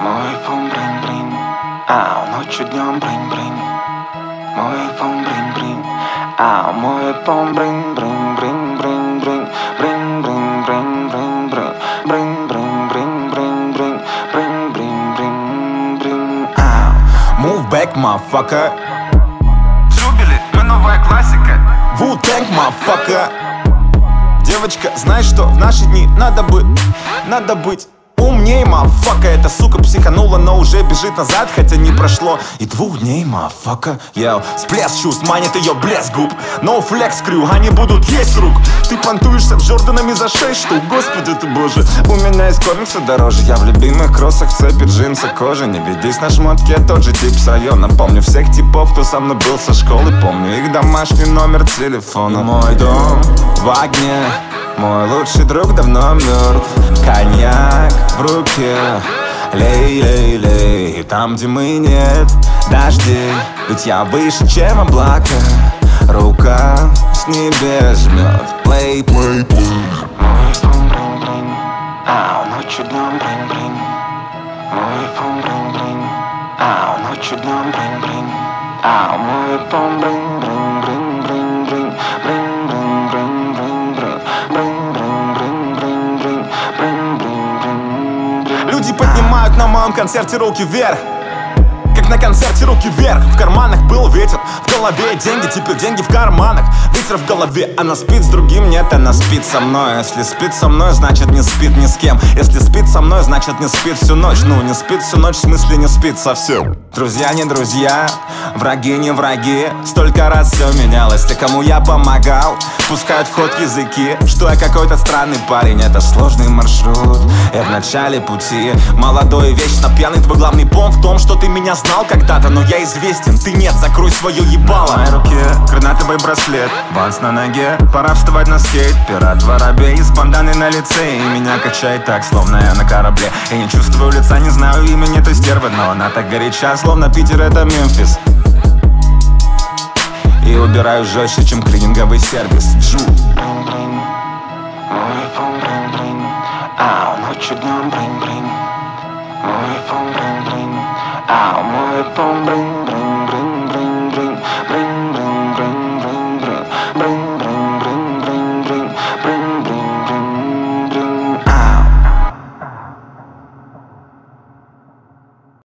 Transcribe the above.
Мой iPhone брин-брин, ночью днем брин-брин. Мой iPhone брин-брин, мой iPhone брин-брин-брин-брин-брин. Брин-брин-брин-брин-брин. Брин-брин-брин-брин-брин. Брин-брин-брин-брин. Move back, motherfucker. Джубили, мы новая классика. Wu-Tang, motherfucker. Девочка, знаешь что, в наши дни надо быть умней, мафака. Эта сука психанула, но уже бежит назад, хотя не прошло и 2 дней, мафака. Йоу, всплеск чувств манит ее блеск губ. No flex crew, они будут есть рук. Ты понтуешься Джорданами за 6 штук, господи ты боже. У меня из комикса дороже, я в любимых кроссах, цепи, джинсы, кожи. Не ведись на шмотке, тот же тип с района. Помню всех типов, кто со мной был со школы. Помню их домашний номер телефона. Мой дом в огне, мой лучший друг давно мертв. Коньяк в руке, лей-лей-лей. Там, где мы, нет дождей, ведь я выше, чем облака. Рука с небес жмет. Плей, плей, плей. Мой iPhone брин-брин, ночью днем брин-брин. Мой iPhone брин-брин, ночью днем брин-брин. Мой iPhone брин-брин-брин-брин-брин. Люди поднимают на моем концерте руки вверх, как на концерте руки вверх. В карманах был ветер, в голове деньги, теперь деньги в карманах. Ветер в голове, она спит с другим, нет, она спит со мной. Если спит со мной, значит не спит ни с кем. Если спит со мной, значит не спит всю ночь. Ну, не спит всю ночь, в смысле не спит совсем. Друзья не друзья, враги не враги. Столько раз все менялось, те, кому я помогал, пускают в ход языки, что я какой-то странный парень. Это сложный маршрут, я в начале пути. Молодой и вечно пьяный, твой главный пом в том, что ты меня знал когда-то, но я известен, ты нет, закрой свое ебало. В моей руке гранатовый браслет, ванс на ноге, пора вставать на скейт. Пират воробей с банданой на лице, и меня качает так, словно я на корабле. Я не чувствую лица, не знаю имени той стервы, но она так горяча, словно Питер это Мемфис. И убираю жестче, чем клининговый сервис. Джу. Брин-брин, мой iPhone брин-брин, ночью днем брин-брин. Мой iPhone брин-брин, мой iPhone брин-брин.